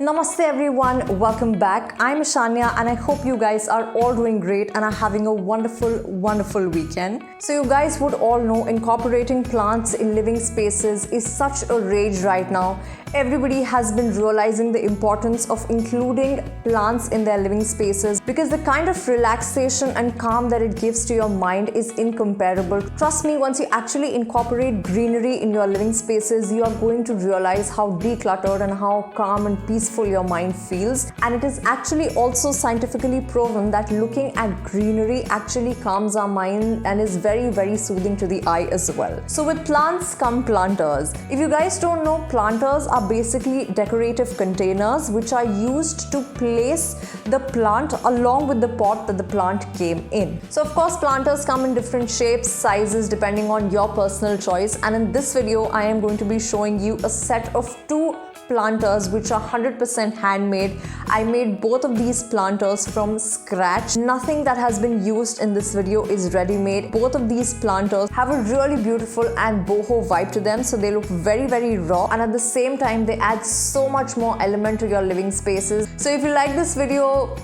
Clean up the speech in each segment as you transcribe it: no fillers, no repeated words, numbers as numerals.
Namaste everyone, welcome back. I'm Ishanya and I hope you guys are all doing great and are having a wonderful weekend. So you guys would all know incorporating plants in living spaces is such a rage right now. Everybody has been realizing the importance of including plants in their living spaces because the kind of relaxation and calm that it gives to your mind is incomparable. Trust me, once you actually incorporate greenery in your living spaces, you are going to realize how decluttered and how calm and peaceful your mind feels. And it is actually also scientifically proven that looking at greenery actually calms our mind and is very soothing to the eye as well. So with plants come planters. If you guys don't know, planters are basically decorative containers which are used to place the plant along with the pot that the plant came in. So of course planters come in different shapes, sizes depending on your personal choice, and in this video I am going to be showing you a set of two planters which are 100% handmade. I made both of these planters from scratch. Nothing that has been used in this video is ready-made. Both of these planters have a really beautiful and boho vibe to them, so they look very raw, and at the same time they add so much more element to your living spaces. So if you like this video,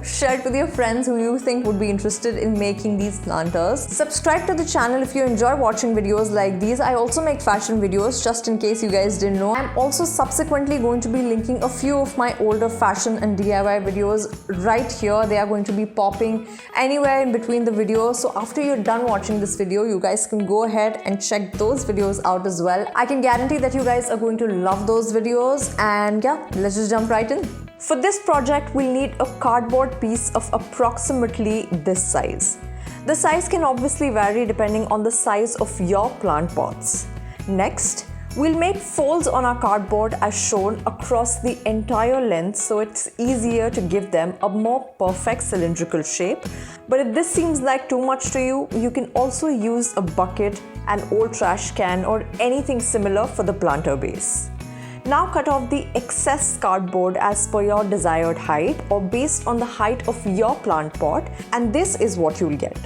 share it with your friends who you think would be interested in making these planters. Subscribe to the channel if you enjoy watching videos like these. I also make fashion videos, just in case you guys didn't know. I'm also subsequently going to be linking a few of my older fashion and DIY videos right here. They are going to be popping anywhere in between the videos. So after you're done watching this video, you guys can go ahead and check those videos out as well. I can guarantee that you guys are going to love those videos, and yeah, let's just jump right in. For this project, we'll need a cardboard piece of approximately this size. The size can obviously vary depending on the size of your plant pots. Next, we'll make folds on our cardboard as shown across the entire length, so it's easier to give them a more perfect cylindrical shape. But if this seems like too much to you, you can also use a bucket, an old trash can, or anything similar for the planter base. Now cut off the excess cardboard as per your desired height or based on the height of your plant pot, and this is what you'll get.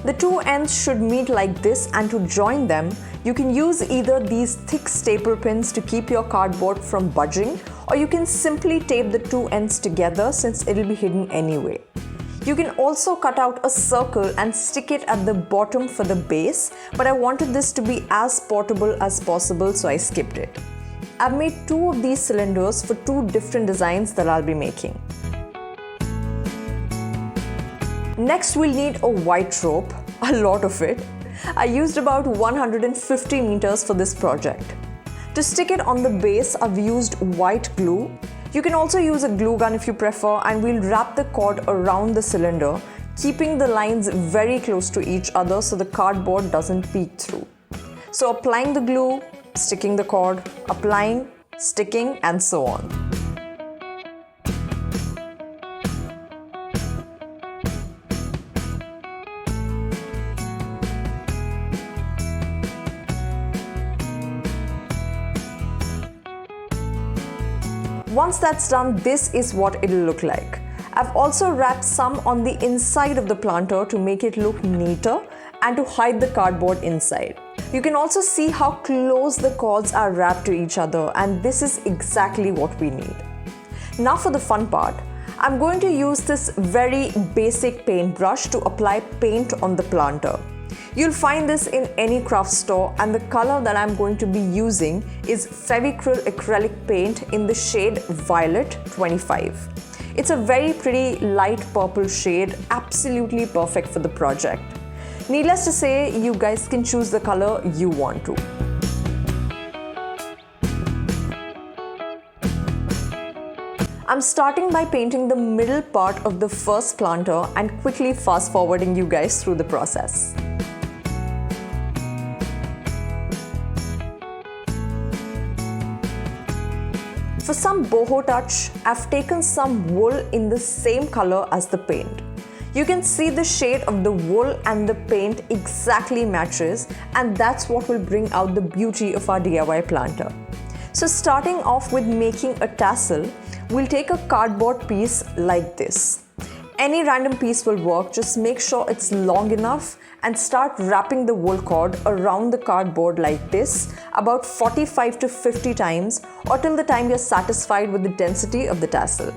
The two ends should meet like this, and to join them, you can use either these thick staple pins to keep your cardboard from budging, or you can simply tape the two ends together since it'll be hidden anyway. You can also cut out a circle and stick it at the bottom for the base, but I wanted this to be as portable as possible, so I skipped it. I've made two of these cylinders for two different designs that I'll be making. Next, we'll need a white rope, a lot of it. I used about 150 meters for this project. To stick it on the base, I've used white glue. You can also use a glue gun if you prefer, and we'll wrap the cord around the cylinder, keeping the lines very close to each other so the cardboard doesn't peek through. So applying the glue, sticking the cord, applying, sticking, and so on. Once that's done, this is what it'll look like. I've also wrapped some on the inside of the planter to make it look neater and to hide the cardboard inside. You can also see how close the cords are wrapped to each other, and this is exactly what we need. Now for the fun part. I'm going to use this very basic paintbrush to apply paint on the planter. You'll find this in any craft store, and the color that I'm going to be using is Fevicryl acrylic paint in the shade Violet 25. It's a very pretty light purple shade, absolutely perfect for the project. Needless to say, you guys can choose the color you want to. I'm starting by painting the middle part of the first planter and quickly fast forwarding you guys through the process. For some boho touch, I've taken some wool in the same color as the paint. You can see the shade of the wool and the paint exactly matches, and that's what will bring out the beauty of our DIY planter. So starting off with making a tassel, we'll take a cardboard piece like this. Any random piece will work, just make sure it's long enough and start wrapping the wool cord around the cardboard like this about 45 to 50 times or till the time you're satisfied with the density of the tassel.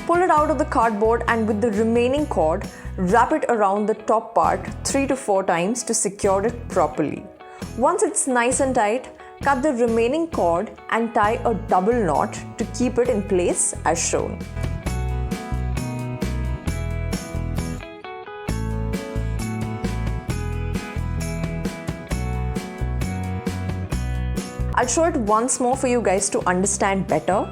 Pull it out of the cardboard and with the remaining cord, wrap it around the top part 3 to 4 times to secure it properly. Once it's nice and tight, cut the remaining cord and tie a double knot to keep it in place as shown. I'll show it once more for you guys to understand better.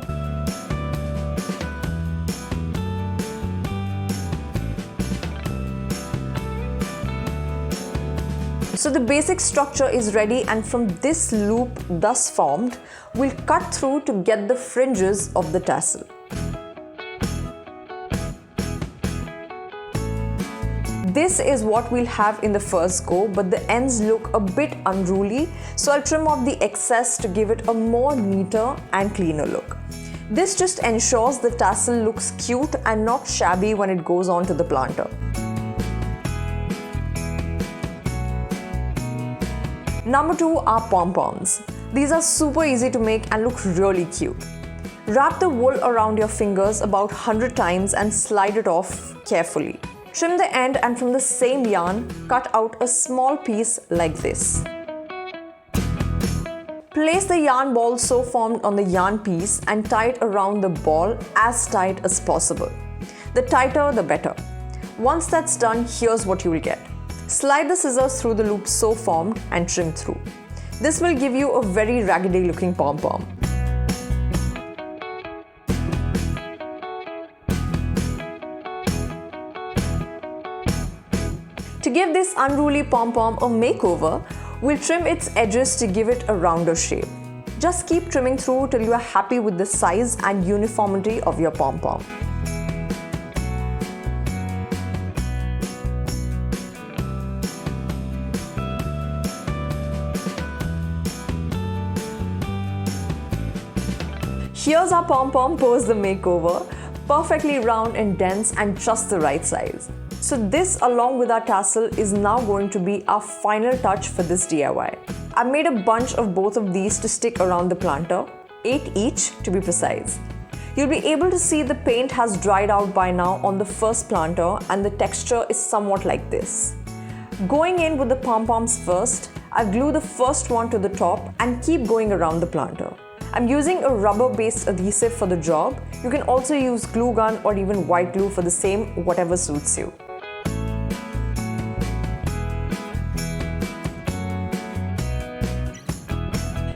So the basic structure is ready, and from this loop thus formed, we'll cut through to get the fringes of the tassel. This is what we'll have in the first go, but the ends look a bit unruly, so I'll trim off the excess to give it a more neater and cleaner look. This just ensures the tassel looks cute and not shabby when it goes onto the planter. Number 2 are pom-poms. These are super easy to make and look really cute. Wrap the wool around your fingers about 100 times and slide it off carefully. Trim the end and from the same yarn, cut out a small piece like this. Place the yarn ball so formed on the yarn piece and tie it around the ball as tight as possible. The tighter, the better. Once that's done, here's what you will get. Slide the scissors through the loop so formed and trim through. This will give you a very raggedy looking pom-pom. To give this unruly pom-pom a makeover, we'll trim its edges to give it a rounder shape. Just keep trimming through till you are happy with the size and uniformity of your pom-pom. Here's our pom-pom post the makeover, perfectly round and dense and just the right size. So this along with our tassel is now going to be our final touch for this DIY. I've made a bunch of both of these to stick around the planter, 8 each to be precise. You'll be able to see the paint has dried out by now on the first planter and the texture is somewhat like this. Going in with the pom-poms first, I've glued the first one to the top and keep going around the planter. I'm using a rubber-based adhesive for the job. You can also use glue gun or even white glue for the same, whatever suits you.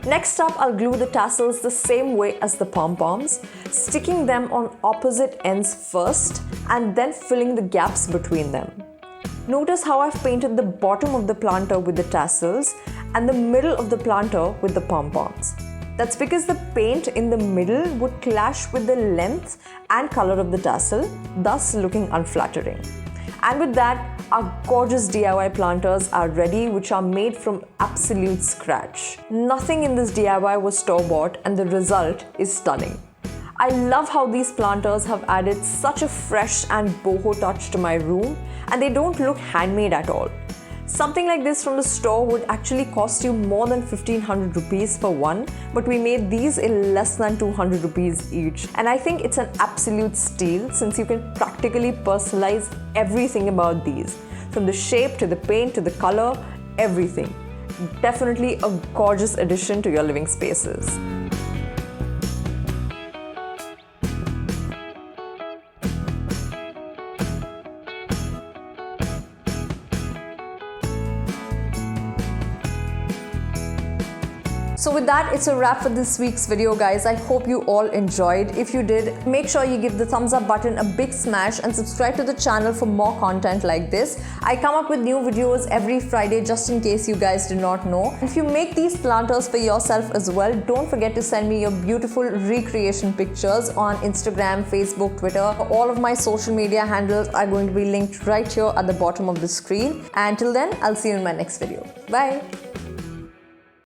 Next up, I'll glue the tassels the same way as the pom-poms, sticking them on opposite ends first and then filling the gaps between them. Notice how I've painted the bottom of the planter with the tassels and the middle of the planter with the pom-poms. That's because the paint in the middle would clash with the length and color of the tassel, thus looking unflattering. And with that, our gorgeous DIY planters are ready, which are made from absolute scratch. Nothing in this DIY was store-bought and the result is stunning. I love how these planters have added such a fresh and boho touch to my room, and they don't look handmade at all. Something like this from the store would actually cost you more than 1500 rupees for one, but we made these in less than 200 rupees each. And I think it's an absolute steal since you can practically personalize everything about these. From the shape to the paint to the color, everything. Definitely a gorgeous addition to your living spaces. So with that, it's a wrap for this week's video, guys. I hope you all enjoyed. If you did, make sure you give the thumbs up button a big smash and subscribe to the channel for more content like this. I come up with new videos every Friday just in case you guys did not know. If you make these planters for yourself as well, don't forget to send me your beautiful recreation pictures on Instagram, Facebook, Twitter. All of my social media handles are going to be linked right here at the bottom of the screen. And till then, I'll see you in my next video. Bye!